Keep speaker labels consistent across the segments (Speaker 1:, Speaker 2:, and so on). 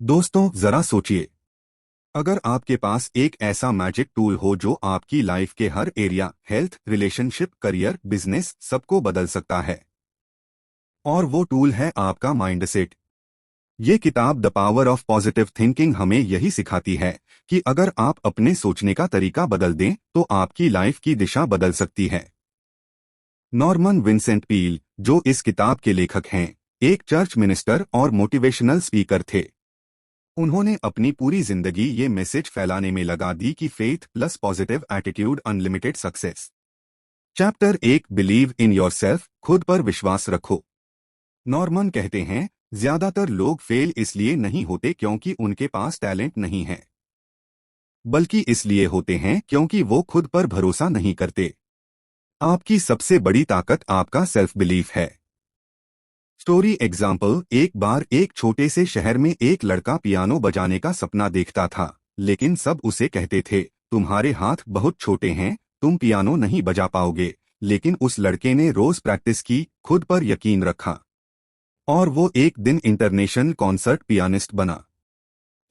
Speaker 1: दोस्तों जरा सोचिए, अगर आपके पास एक ऐसा मैजिक टूल हो जो आपकी लाइफ के हर area health, relationship, career, business सबको बदल सकता है। और वो टूल है आपका माइंडसेट। ये किताब the power of positive thinking हमें यही सिखाती है कि अगर आप अपने सोचने का तरीका बदल दें तो आपकी लाइफ की दिशा बदल सकती है। नॉर्मन विंसेंट पील, जो इस किताब के लेखक हैं, एक चर्च मिनिस्टर और मोटिवेशनल स्पीकर थे। उन्होंने अपनी पूरी जिंदगी ये मैसेज फैलाने में लगा दी कि faith plus positive attitude unlimited success. Chapter 1, believe in yourself, खुद पर विश्वास रखो। नॉर्मन कहते हैं, ज्यादातर लोग फेल इसलिए नहीं होते क्योंकि उनके पास टैलेंट नहीं है, बल्कि इसलिए होते हैं क्योंकि वो खुद पर भरोसा नहीं करते। आपकी सबसे बड़ी ताकत आपका सेल्फ बिलीफ है। स्टोरी एग्जाम्पल, एक बार एक छोटे से शहर में एक लड़का पियानो बजाने का सपना देखता था, लेकिन सब उसे कहते थे, तुम्हारे हाथ बहुत छोटे हैं, तुम पियानो नहीं बजा पाओगे। लेकिन उस लड़के ने रोज प्रैक्टिस की, खुद पर यकीन रखा, और वो एक दिन इंटरनेशनल कॉन्सर्ट पियानिस्ट बना।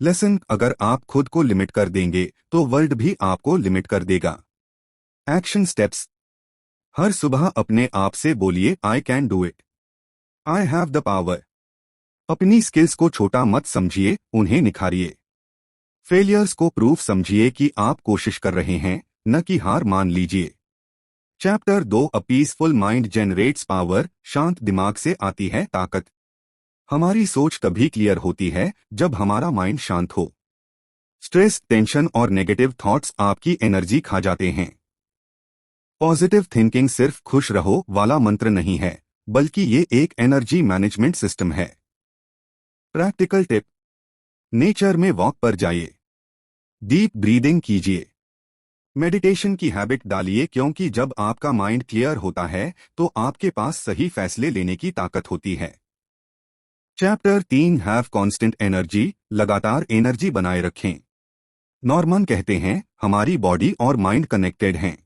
Speaker 1: लेसन, अगर आप खुद को लिमिट कर देंगे तो वर्ल्ड भी आपको लिमिट कर देगा। Action steps. हर सुबह अपने आप से बोलिए, I can do it, I have the power. अपनी स्किल्स को छोटा मत समझिए, उन्हें निखारिए। फेलियर्स को प्रूफ समझिए कि आप कोशिश कर रहे हैं, न कि हार मान लीजिए। Chapter 2, a peaceful mind generates power, शांत दिमाग से आती है ताकत। हमारी सोच तभी क्लियर होती है जब हमारा माइंड शांत हो। स्ट्रेस, टेंशन और नेगेटिव थॉट्स आपकी एनर्जी खा जाते हैं। पॉजिटिव थिंकिंग सिर्फ खुश रहो वाला मंत्र नहीं है, बल्कि ये एक एनर्जी मैनेजमेंट सिस्टम है। प्रैक्टिकल टिप, नेचर में वॉक पर जाइए, डीप ब्रीदिंग कीजिए, मेडिटेशन की हैबिट डालिए, क्योंकि जब आपका माइंड क्लियर होता है तो आपके पास सही फैसले लेने की ताकत होती है। चैप्टर 3, हैव कांस्टेंट एनर्जी, लगातार एनर्जी बनाए रखें। नॉर्मन कहते हैं, हमारी बॉडी और माइंड कनेक्टेड हैं।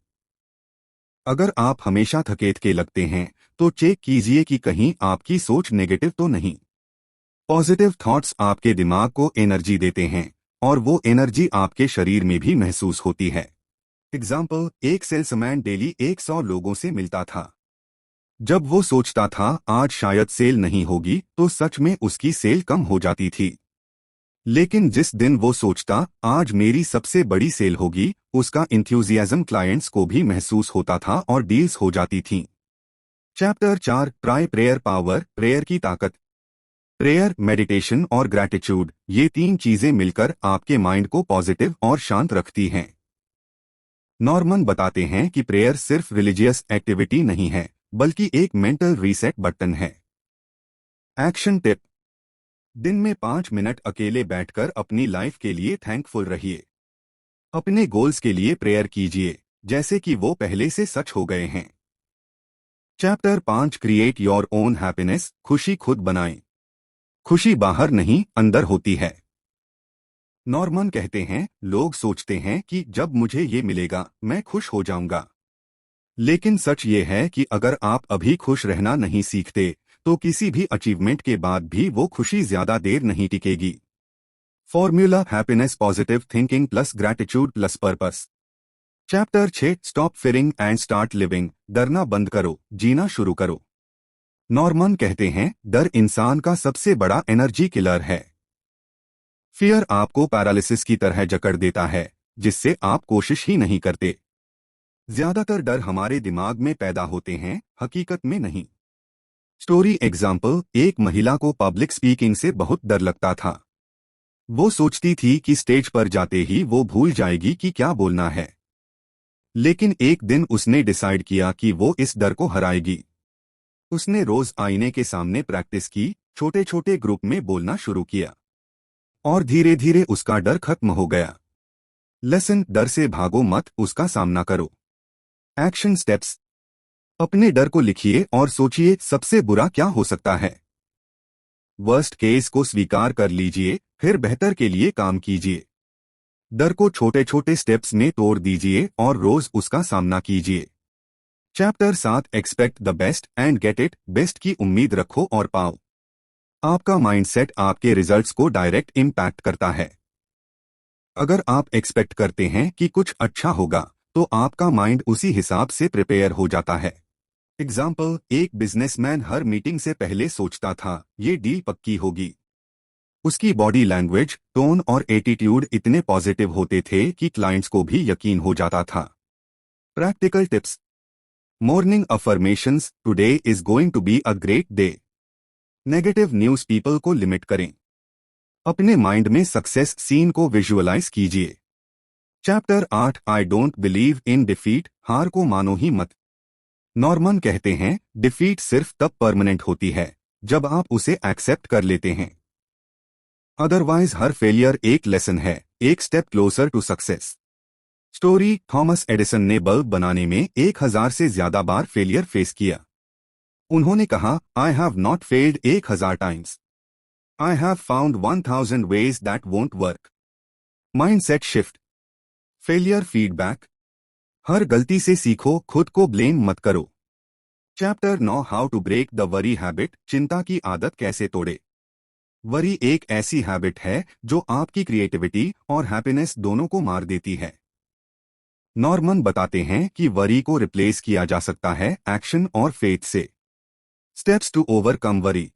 Speaker 1: अगर आप हमेशा थकेत के लगते हैं तो चेक कीजिए कि कहीं आपकी सोच नेगेटिव तो नहीं। पॉजिटिव थॉट्स आपके दिमाग को एनर्जी देते हैं, और वो एनर्जी आपके शरीर में भी महसूस होती है। एग्जाम्पल, एक सेल्समैन डेली 100 लोगों से मिलता था। जब वो सोचता था आज शायद सेल नहीं होगी तो सच में उसकी सेल कम हो जाती थी। लेकिन जिस दिन वो सोचता आज मेरी सबसे बड़ी सेल होगी, उसका इंथ्यूजियाज्म क्लाइंट्स को भी महसूस होता था और डील्स हो जाती थीं। Chapter 4, try prayer power, prayer की ताकत। प्रेयर, मेडिटेशन और ग्रैटिट्यूड, ये तीन चीजें मिलकर आपके माइंड को पॉजिटिव और शांत रखती हैं। नॉर्मन बताते हैं कि प्रेयर सिर्फ रिलीजियस एक्टिविटी नहीं है, बल्कि एक मेंटल रीसेट बटन है। एक्शन टिप, दिन में 5 मिनट अकेले बैठकर अपनी लाइफ के लिए थैंकफुल रहिए। अपने गोल्स के लिए प्रेयर कीजिए, जैसे कि वो पहले से सच हो गए हैं। Chapter 5, create your own happiness, खुशी खुद बनाएं। खुशी बाहर नहीं, अंदर होती है। नॉर्मन कहते हैं, लोग सोचते हैं कि जब मुझे ये मिलेगा मैं खुश हो जाऊंगा। लेकिन सच ये है कि अगर आप अभी खुश रहना नहीं सीखते तो किसी भी अचीवमेंट के बाद भी वो खुशी ज्यादा देर नहीं टिकेगी। Formula, happiness, positive thinking plus gratitude plus purpose. Chapter 6, stop fearing and start living, डरना बंद करो, जीना शुरू करो। नॉर्मन कहते हैं, डर इंसान का सबसे बड़ा एनर्जी किलर है। फियर आपको पैरालिसिस की तरह जकड़ देता है, जिससे आप कोशिश ही नहीं करते। ज्यादातर डर हमारे दिमाग में पैदा होते हैं, हकीकत में नहीं। स्टोरी एग्जाम्पल, एक महिला को पब्लिक स्पीकिंग से बहुत डर लगता था। वो सोचती थी कि स्टेज पर जाते ही वो भूल जाएगी कि क्या बोलना है। लेकिन एक दिन उसने डिसाइड किया कि वो इस डर को हराएगी। उसने रोज आईने के सामने प्रैक्टिस की, छोटे छोटे ग्रुप में बोलना शुरू किया, और धीरे धीरे उसका डर खत्म हो गया। लेसन, डर से भागो मत, उसका सामना करो। एक्शन स्टेप्स, अपने डर को लिखिए और सोचिए सबसे बुरा क्या हो सकता है। वर्स्ट केस को स्वीकार कर लीजिए, फिर बेहतर के लिए काम कीजिए। डर को छोटे छोटे स्टेप्स में तोड़ दीजिए और रोज उसका सामना कीजिए। Chapter 7, expect the best and get it, best की उम्मीद रखो और पाओ। आपका माइंडसेट आपके रिजल्ट्स को डायरेक्ट इम्पैक्ट करता है। अगर आप एक्सपेक्ट करते हैं कि कुछ अच्छा होगा, तो आपका माइंड उसी हिसाब से प्रिपेयर हो जाता है। एग्जाम्पल, एक बिजनेसमैन हर मीटिंग से पहले सोचता था, ये डील पक्की होगी। उसकी बॉडी लैंग्वेज, टोन और एटीट्यूड इतने पॉजिटिव होते थे कि क्लाइंट्स को भी यकीन हो जाता था। Practical tips. Morning affirmations, today is going to be a great day. Negative news people को लिमिट करें। अपने माइंड में सक्सेस सीन को विजुअलाइज कीजिए। Chapter 8, I don't believe in defeat, हार को मानो ही मत। नॉर्मन कहते हैं, डिफीट सिर्फ तब परमानेंट होती है जब आप उसे एक्सेप्ट कर लेते हैं। अदरवाइज हर फेलियर एक लेसन है, एक step closer to success. Story, Thomas Edison ने बल्ब बनाने में 1000 से ज्यादा बार फेलियर फेस किया। उन्होंने कहा, I have not failed 1000 times, I have found 1000 ways that won't work. Mindset shift. Failure feedback. हर गलती से सीखो, खुद को ब्लेम मत करो। Chapter 9, how to break the worry habit, चिंता की आदत कैसे तोड़े। वरी एक ऐसी हैबिट है जो आपकी क्रिएटिविटी और हैप्पीनेस दोनों को मार देती है। नॉर्मन बताते हैं कि वरी को रिप्लेस किया जा सकता है एक्शन और फेथ से। Steps to overcome worry.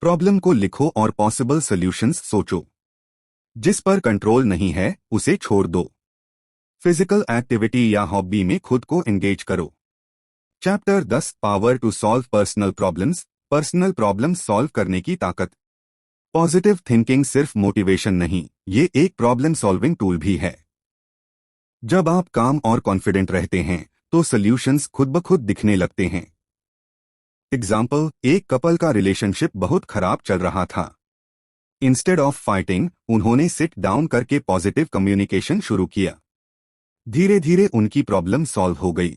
Speaker 1: Problem को लिखो और पॉसिबल सॉल्यूशंस सोचो। जिस पर कंट्रोल नहीं है उसे छोड़ दो। फिजिकल एक्टिविटी या हॉबी में खुद को एंगेज करो। Chapter 10, power to solve personal problems, personal problems solve करने की ताकत। पॉजिटिव थिंकिंग सिर्फ मोटिवेशन नहीं, ये एक प्रॉब्लम सॉल्विंग टूल भी है। जब आप काम और कॉन्फिडेंट रहते हैं तो सॉल्यूशंस खुद ब खुद दिखने लगते हैं। एग्जाम्पल, एक कपल का रिलेशनशिप बहुत खराब चल रहा था। इंस्टेड ऑफ फाइटिंग, उन्होंने सिट डाउन करके पॉजिटिव कम्युनिकेशन शुरू किया। धीरे धीरे उनकी प्रॉब्लम सॉल्व हो गई।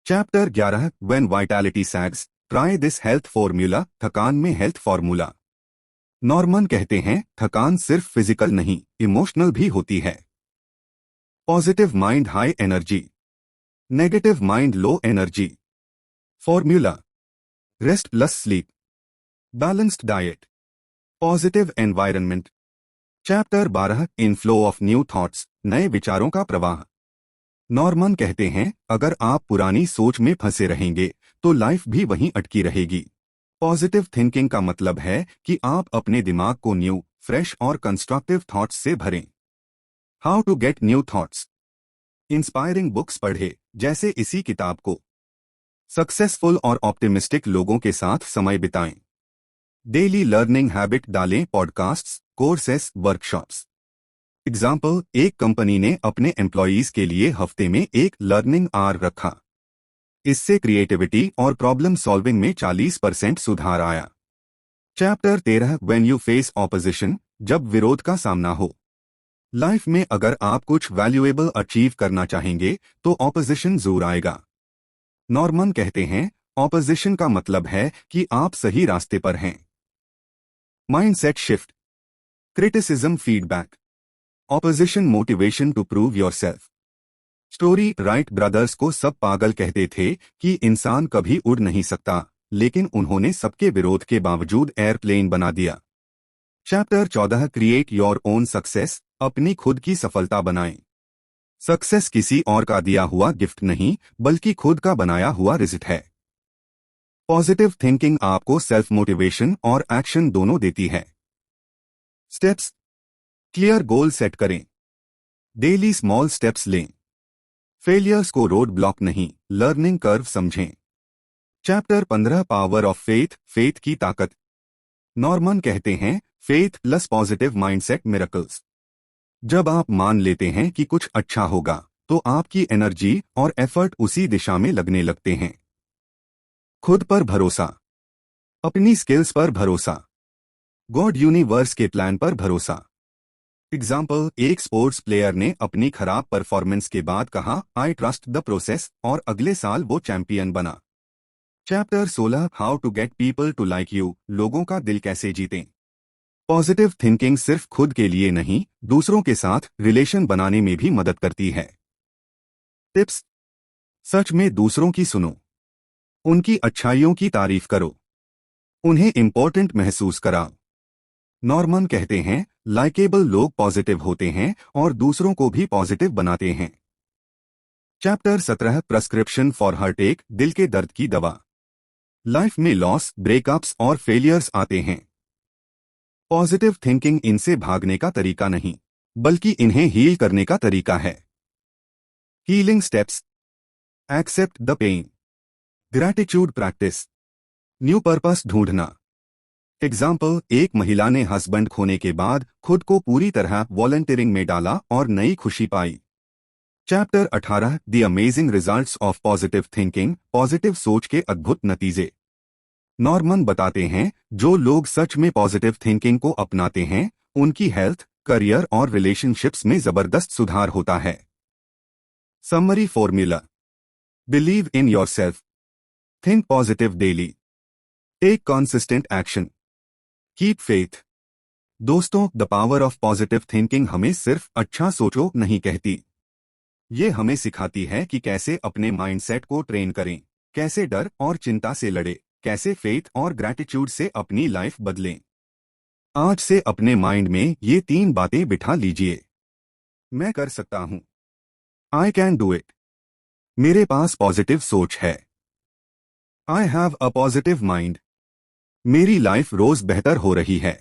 Speaker 1: Chapter 11, when vitality sags, try this health formula, थकान में हेल्थ फॉर्मूला। नॉर्मन कहते हैं, थकान सिर्फ फिजिकल नहीं, इमोशनल भी होती है। Positive mind high energy, negative mind low energy. Formula, rest plus sleep, balanced diet, positive environment. Chapter 12, inflow of new thoughts, नए विचारों का प्रवाह। नॉर्मन कहते हैं, अगर आप पुरानी सोच में फंसे रहेंगे तो लाइफ भी वहीं अटकी रहेगी। पॉजिटिव थिंकिंग का मतलब है कि आप अपने दिमाग को न्यू, फ्रेश और कंस्ट्रक्टिव थॉट्स से भरें। How to get new thoughts. Inspiring books पढ़े, जैसे इसी किताब को। सक्सेसफुल और ऑप्टिमिस्टिक लोगों के साथ समय बिताएं। डेली लर्निंग हैबिट डालें, पॉडकास्ट्स, कोर्सेस, वर्कशॉप्स। एग्जाम्पल, एक कंपनी ने अपने एम्प्लॉयज के लिए हफ्ते में एक लर्निंग आवर रखा। इससे क्रिएटिविटी और प्रॉब्लम सॉल्विंग में 40% सुधार आया। Chapter 13, when you face opposition, जब विरोध का सामना हो। लाइफ में अगर आप कुछ वैल्यूएबल अचीव करना चाहेंगे तो ऑपोजिशन जरूर आएगा। नॉर्मन कहते हैं, ऑपोजिशन का मतलब है कि आप सही रास्ते पर हैं। Mindset shift. Criticism feedback, opposition motivation to prove yourself. Story, Wright brothers को सब पागल कहते थे कि इंसान कभी उड़ नहीं सकता, लेकिन उन्होंने सबके विरोध के बावजूद एयरप्लेन बना दिया। Chapter 14, create your own success, अपनी खुद की सफलता बनाएं। सक्सेस किसी और का दिया हुआ गिफ्ट नहीं, बल्कि खुद का बनाया हुआ रिजल्ट है। पॉजिटिव थिंकिंग आपको सेल्फ मोटिवेशन और एक्शन दोनों देती है। स्टेप्स, क्लियर गोल सेट करें। डेली स्मॉल स्टेप्स लें। फेलियर्स को रोड ब्लॉक नहीं, लर्निंग कर्व समझें। Chapter 15, power of faith, faith की ताकत। नॉर्मन कहते हैं, faith plus positive mindset miracles. जब आप मान लेते हैं कि कुछ अच्छा होगा तो आपकी एनर्जी और एफर्ट उसी दिशा में लगने लगते हैं। खुद पर भरोसा, अपनी स्किल्स पर भरोसा, गॉड यूनिवर्स के प्लान पर भरोसा। एग्जाम्पल, एक स्पोर्ट्स प्लेयर ने अपनी खराब परफॉर्मेंस के बाद कहा, आई ट्रस्ट द प्रोसेस, और अगले साल वो चैंपियन बना। Chapter 16, how to get people to like you, लोगों का दिल कैसे जीतें। पॉजिटिव थिंकिंग सिर्फ खुद के लिए नहीं, दूसरों के साथ रिलेशन बनाने में भी मदद करती है। टिप्स, सच में दूसरों की सुनो, उनकी अच्छाइयों की तारीफ करो, उन्हें इम्पोर्टेंट महसूस करा। नॉर्मन कहते हैं, लाइकेबल लोग पॉजिटिव होते हैं और दूसरों को भी पॉजिटिव बनाते हैं। चैप्टर 17 प्रेस्क्रिप्शन फॉर हार्टएक, दिल के दर्द की दवा। लाइफ में लॉस, ब्रेकअप्स और फेलियर्स आते हैं। पॉजिटिव थिंकिंग इनसे भागने का तरीका नहीं, बल्कि इन्हें हील करने का तरीका है। Healing steps: accept the pain, gratitude practice, new purpose ढूंढना। एग्जाम्पल, एक महिला ने हस्बैंड खोने के बाद खुद को पूरी तरह वॉलंटियरिंग में डाला और नई खुशी पाई। Chapter 18 the amazing results of positive thinking, positive सोच के अद्भुत नतीजे। नॉर्मन बताते हैं, जो लोग सच में पॉजिटिव थिंकिंग को अपनाते हैं उनकी हेल्थ, करियर और रिलेशनशिप्स में जबरदस्त सुधार होता है। Summary formula: believe in yourself, think positive daily, take consistent action, keep faith. दोस्तों, the power of positive thinking हमें सिर्फ अच्छा सोचो नहीं कहती, ये हमें सिखाती है कि कैसे अपने माइंडसेट को ट्रेन करें, कैसे डर और चिंता से लड़े, कैसे फेथ और ग्रैटिट्यूड से अपनी लाइफ बदलें। आज से अपने माइंड में ये 3 बातें बिठा लीजिए। मैं कर सकता हूं, आई कैन डू इट, मेरे पास पॉजिटिव सोच है, I have a positive mind, मेरी लाइफ रोज बेहतर हो रही है,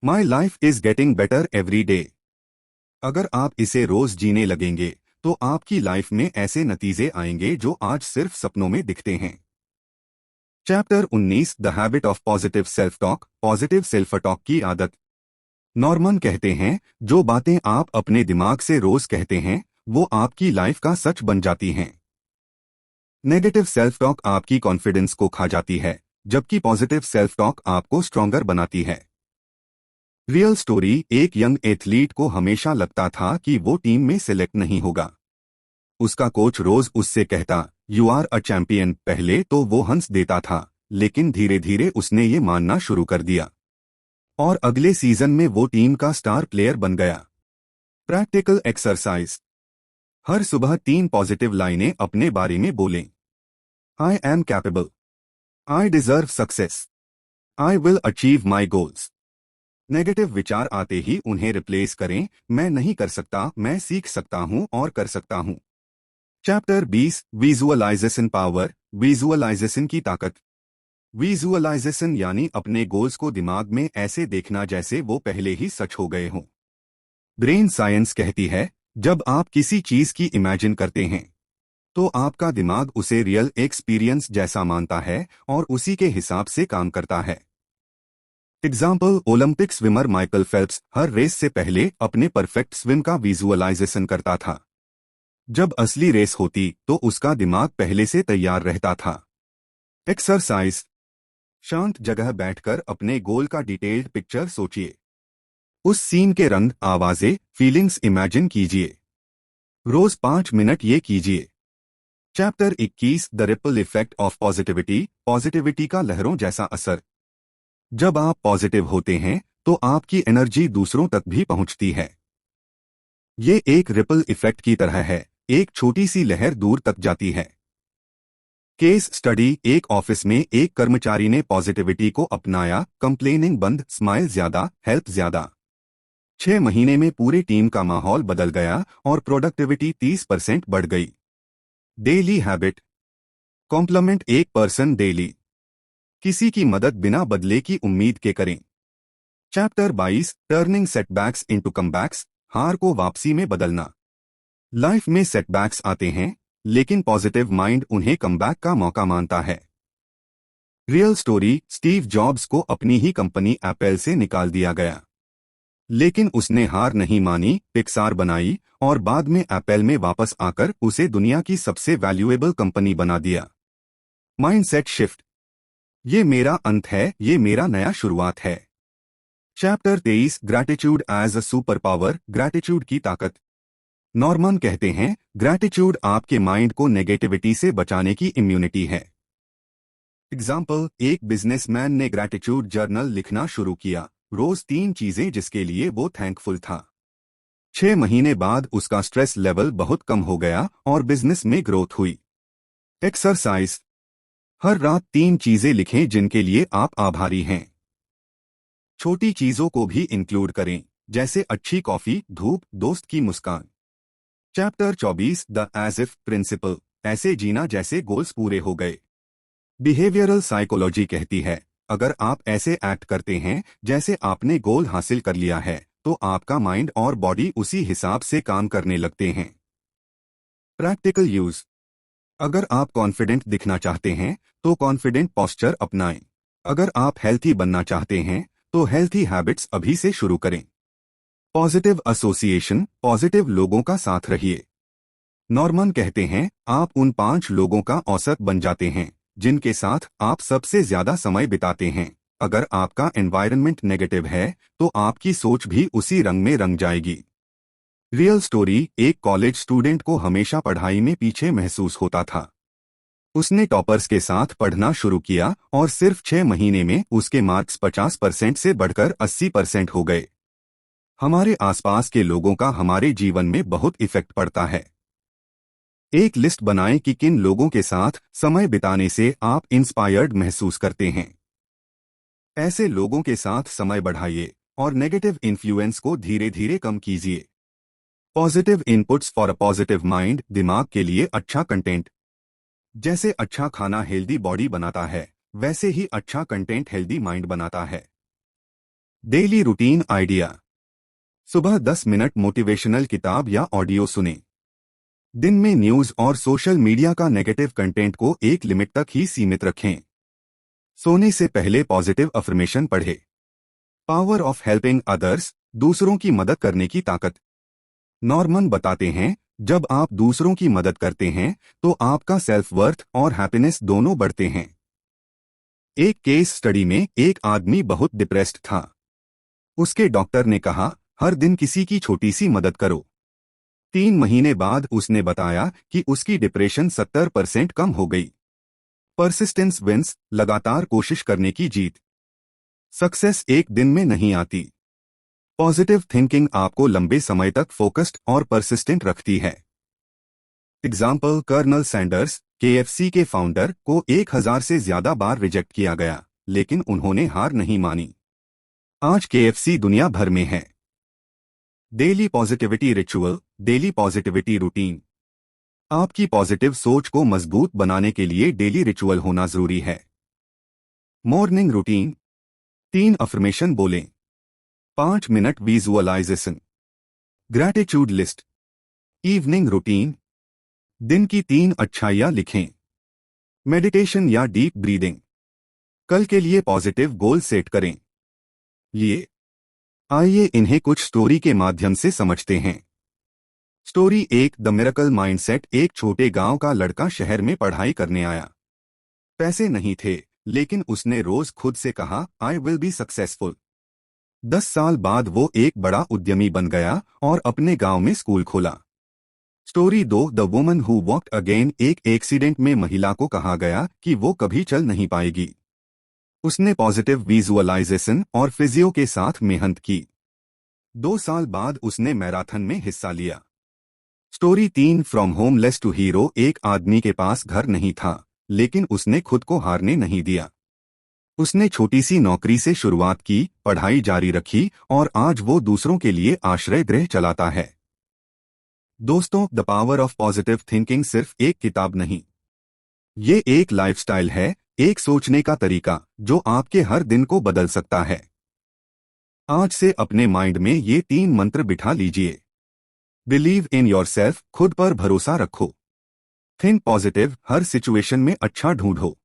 Speaker 1: my life is getting better every day. अगर आप इसे रोज जीने लगेंगे तो आपकी लाइफ में ऐसे नतीजे आएंगे जो आज सिर्फ सपनों में दिखते हैं। Chapter 19 the habit of positive self talk, positive self talk की आदत। नॉर्मन कहते हैं, जो बातें आप अपने दिमाग से रोज कहते हैं वो आपकी लाइफ का सच बन जाती हैं। नेगेटिव सेल्फ टॉक आपकी कॉन्फिडेंस को खा जाती है, जबकि पॉजिटिव सेल्फ टॉक आपको स्ट्रॉन्गर बनाती है। रियल स्टोरी: एक यंग एथलीट को हमेशा लगता था कि वो टीम में सिलेक्ट नहीं होगा। उसका कोच रोज उससे कहता, यू आर अ चैंपियन। पहले तो वो हंस देता था, लेकिन धीरे धीरे उसने ये मानना शुरू कर दिया और अगले सीजन में वो टीम का स्टार प्लेयर बन गया। प्रैक्टिकल एक्सरसाइज: हर सुबह 3 पॉजिटिव लाइनें अपने बारे में बोलें। I am capable, I deserve success, I will achieve my goals. Negative विचार आते ही उन्हें रिप्लेस करें, मैं नहीं कर सकता, मैं सीख सकता हूं और कर सकता हूं। चैप्टर 20 विजुअलाइजेशन पावर, विजुअलाइजेशन की ताकत। विजुअलाइजेशन यानी अपने गोल्स को दिमाग में ऐसे देखना जैसे वो पहले ही सच हो गए हों। ब्रेन साइंस कहती है, जब आप किसी चीज की इमेजिन करते हैं तो आपका दिमाग उसे रियल एक्सपीरियंस जैसा मानता है और उसी के हिसाब से काम करता है। Example, Olympic swimmer Michael Phelps हर रेस से पहले अपने परफेक्ट स्विम का विजुअलाइजेशन करता था। जब असली रेस होती तो उसका दिमाग पहले से तैयार रहता था। एक्सरसाइज: शांत जगह बैठकर अपने गोल का डिटेल्ड पिक्चर सोचिए। उस सीन के रंग, आवाजें, फीलिंग्स इमेजिन कीजिए। रोज 5 मिनट ये कीजिए। Chapter 21 the ripple effect of positivity, positivity का लहरों जैसा असर। जब आप पॉजिटिव होते हैं तो आपकी एनर्जी दूसरों तक भी पहुंचती है। ये एक रिपल इफेक्ट की तरह है, एक छोटी सी लहर दूर तक जाती है। केस स्टडी: एक ऑफिस में एक कर्मचारी ने पॉजिटिविटी को अपनाया, कंप्लेनिंग बंद, स्माइल ज्यादा, हेल्प ज्यादा। 6 महीने में पूरी टीम का माहौल बदल गया और प्रोडक्टिविटी 30% बढ़ गई। डेली हैबिट: कॉम्प्लीमेंट एक पर्सन डेली, किसी की मदद बिना बदले की उम्मीद के करें। Chapter 22 turning setbacks into comebacks, हार को वापसी में बदलना। लाइफ में सेटबैक्स आते हैं, लेकिन पॉजिटिव माइंड उन्हें कमबैक का मौका मानता है। रियल स्टोरी: स्टीव जॉब्स को अपनी ही कंपनी एप्पल से निकाल दिया गया, लेकिन उसने हार नहीं मानी, पिक्सार बनाई और बाद में एप्पल में वापस आकर उसे दुनिया की सबसे वैल्यूएबल कंपनी बना दिया। माइंडसेट शिफ्ट: ये मेरा अंत है, ये मेरा नया शुरुआत है। Chapter 23 gratitude as a super power, gratitude की ताकत। नॉर्मन कहते हैं, ग्रैटिट्यूड आपके माइंड को नेगेटिविटी से बचाने की इम्यूनिटी है। एग्जाम्पल, एक बिजनेसमैन ने ग्रैटिट्यूड जर्नल लिखना शुरू किया, रोज 3 चीजें जिसके लिए वो थैंकफुल था। 6 महीने बाद उसका स्ट्रेस लेवल बहुत कम हो गया और बिजनेस में ग्रोथ हुई। एक्सरसाइज: हर रात 3 चीजें लिखें जिनके लिए आप आभारी हैं। छोटी चीजों को भी इंक्लूड करें, जैसे अच्छी कॉफी, धूप, दोस्त की मुस्कान। Chapter 24 the as if principle, ऐसे जीना जैसे गोल्स पूरे हो गए। बिहेवियरल साइकोलॉजी कहती है, अगर आप ऐसे एक्ट करते हैं जैसे आपने गोल हासिल कर लिया है, तो आपका माइंड और बॉडी उसी हिसाब से काम करने लगते हैं। प्रैक्टिकल यूज, अगर आप कॉन्फिडेंट दिखना चाहते हैं तो कॉन्फिडेंट पोस्चर अपनाएं। अगर आप हेल्थी बनना चाहते हैं तो हेल्थी हैबिट्स अभी से शुरू करें। पॉजिटिव एसोसिएशन, पॉजिटिव लोगों का साथ रहिए। नॉर्मन कहते हैं, आप उन 5 लोगों का औसत बन जाते हैं जिनके साथ आप सबसे ज्यादा समय बिताते हैं। अगर आपका एनवायरनमेंट नेगेटिव है तो आपकी सोच भी उसी रंग में रंग जाएगी। रियल स्टोरी, एक कॉलेज स्टूडेंट को हमेशा पढ़ाई में पीछे महसूस होता था। उसने टॉपर्स के साथ पढ़ना शुरू किया और सिर्फ 6 महीने में उसके मार्क्स 50% से बढ़कर 80% हो गए। हमारे आसपास के लोगों का हमारे जीवन में बहुत इफेक्ट पड़ता है। एक लिस्ट बनाएं कि किन लोगों के साथ समय बिताने से आप इंस्पायर्ड महसूस करते हैं। ऐसे लोगों के साथ समय बढ़ाइए और नेगेटिव इन्फ्लुएंस को धीरे धीरे कम कीजिए। Positive inputs for a positive mind, दिमाग के लिए अच्छा कंटेंट। जैसे अच्छा खाना हेल्दी बॉडी बनाता है, वैसे ही अच्छा कंटेंट हेल्दी माइंड बनाता है। डेली रूटीन आइडिया, सुबह 10 मिनट मोटिवेशनल किताब या ऑडियो सुनें। दिन में न्यूज और सोशल मीडिया का नेगेटिव कंटेंट को एक लिमिट तक ही सीमित रखें। सोने से पहले पॉजिटिव अफर्मेशन पढ़ें। पावर ऑफ हेल्पिंग अदर्स, दूसरों की मदद करने की ताकत। नॉर्मन बताते हैं, जब आप दूसरों की मदद करते हैं तो आपका सेल्फ वर्थ और हैप्पीनेस दोनों बढ़ते हैं। एक केस स्टडी में एक आदमी बहुत डिप्रेस्ड था। उसके डॉक्टर ने कहा, हर दिन किसी की छोटी सी मदद करो। 3 महीने बाद उसने बताया कि उसकी डिप्रेशन 70% कम हो गई। परसिस्टेंस विंस, लगातार कोशिश करने की जीत। सक्सेस एक दिन में नहीं आती। पॉजिटिव थिंकिंग आपको लंबे समय तक फोकस्ड और परसिस्टेंट रखती है। एग्जाम्पल, कर्नल सैंडर्स, केएफसी के फाउंडर, को 1000 से ज्यादा बार रिजेक्ट किया गया, लेकिन उन्होंने हार नहीं मानी। आज केएफसी दुनिया भर में है। Daily positivity ritual, daily positivity routine. आपकी पॉजिटिव सोच को मजबूत बनाने के लिए डेली रिचुअल होना जरूरी है। मॉर्निंग रूटीन, 3 अफर्मेशन बोलें। 5 minute visualization. Gratitude list. Evening routine, दिन की 3 अच्छाइयां लिखें। मेडिटेशन या डीप ब्रीदिंग। कल के लिए पॉजिटिव गोल सेट करें। आइए इन्हें कुछ स्टोरी के माध्यम से समझते हैं। Story 1, the miracle mindset. एक छोटे गांव का लड़का शहर में पढ़ाई करने आया। पैसे नहीं थे, लेकिन उसने रोज खुद से कहा, आई विल बी सक्सेसफुल। 10 साल बाद वो एक बड़ा उद्यमी बन गया और अपने गांव में स्कूल खोला। Story 2, the woman who walked again. एक एक्सीडेंट में महिला को कहा गया कि वो कभी चल नहीं पाएगी। उसने पॉजिटिव विजुअलाइजेशन और फिजियो के साथ मेहनत की। 2 साल बाद उसने मैराथन में हिस्सा लिया। Story 3, from homeless to hero. एक आदमी के पास घर नहीं था, लेकिन उसने खुद को हारने नहीं दिया। उसने छोटी सी नौकरी से शुरुआत की, पढ़ाई जारी रखी और आज वो दूसरों के लिए आश्रय गृह चलाता है। दोस्तों, the power of positive thinking सिर्फ एक किताब नहीं, ये एक लाइफस्टाइल है, एक सोचने का तरीका जो आपके हर दिन को बदल सकता है। आज से अपने माइंड में ये 3 मंत्र बिठा लीजिए। बिलीव इन योरसेल्फ, खुद पर भरोसा रखो। थिंक पॉजिटिव, हर सिचुएशन में अच्छा ढूंढो।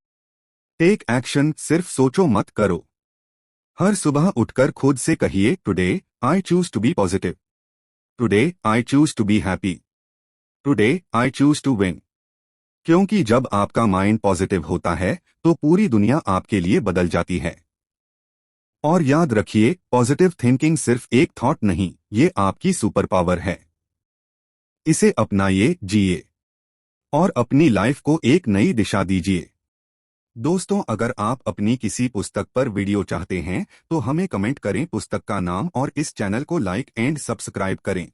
Speaker 1: टेक एक्शन, सिर्फ सोचो मत करो। हर सुबह उठकर खुद से कहिए, today I choose to be positive. Today I choose to be happy. Today I choose to win. क्योंकि जब आपका माइंड पॉजिटिव होता है तो पूरी दुनिया आपके लिए बदल जाती है। और याद रखिए, पॉजिटिव थिंकिंग सिर्फ एक थॉट नहीं, ये आपकी सुपर पावर है। इसे अपनाइए, जिए और अपनी लाइफ को एक नई दिशा दीजिए। दोस्तों, अगर आप अपनी किसी पुस्तक पर वीडियो चाहते हैं तो हमें कमेंट करें पुस्तक का नाम और इस चैनल को लाइक एंड सब्सक्राइब करें।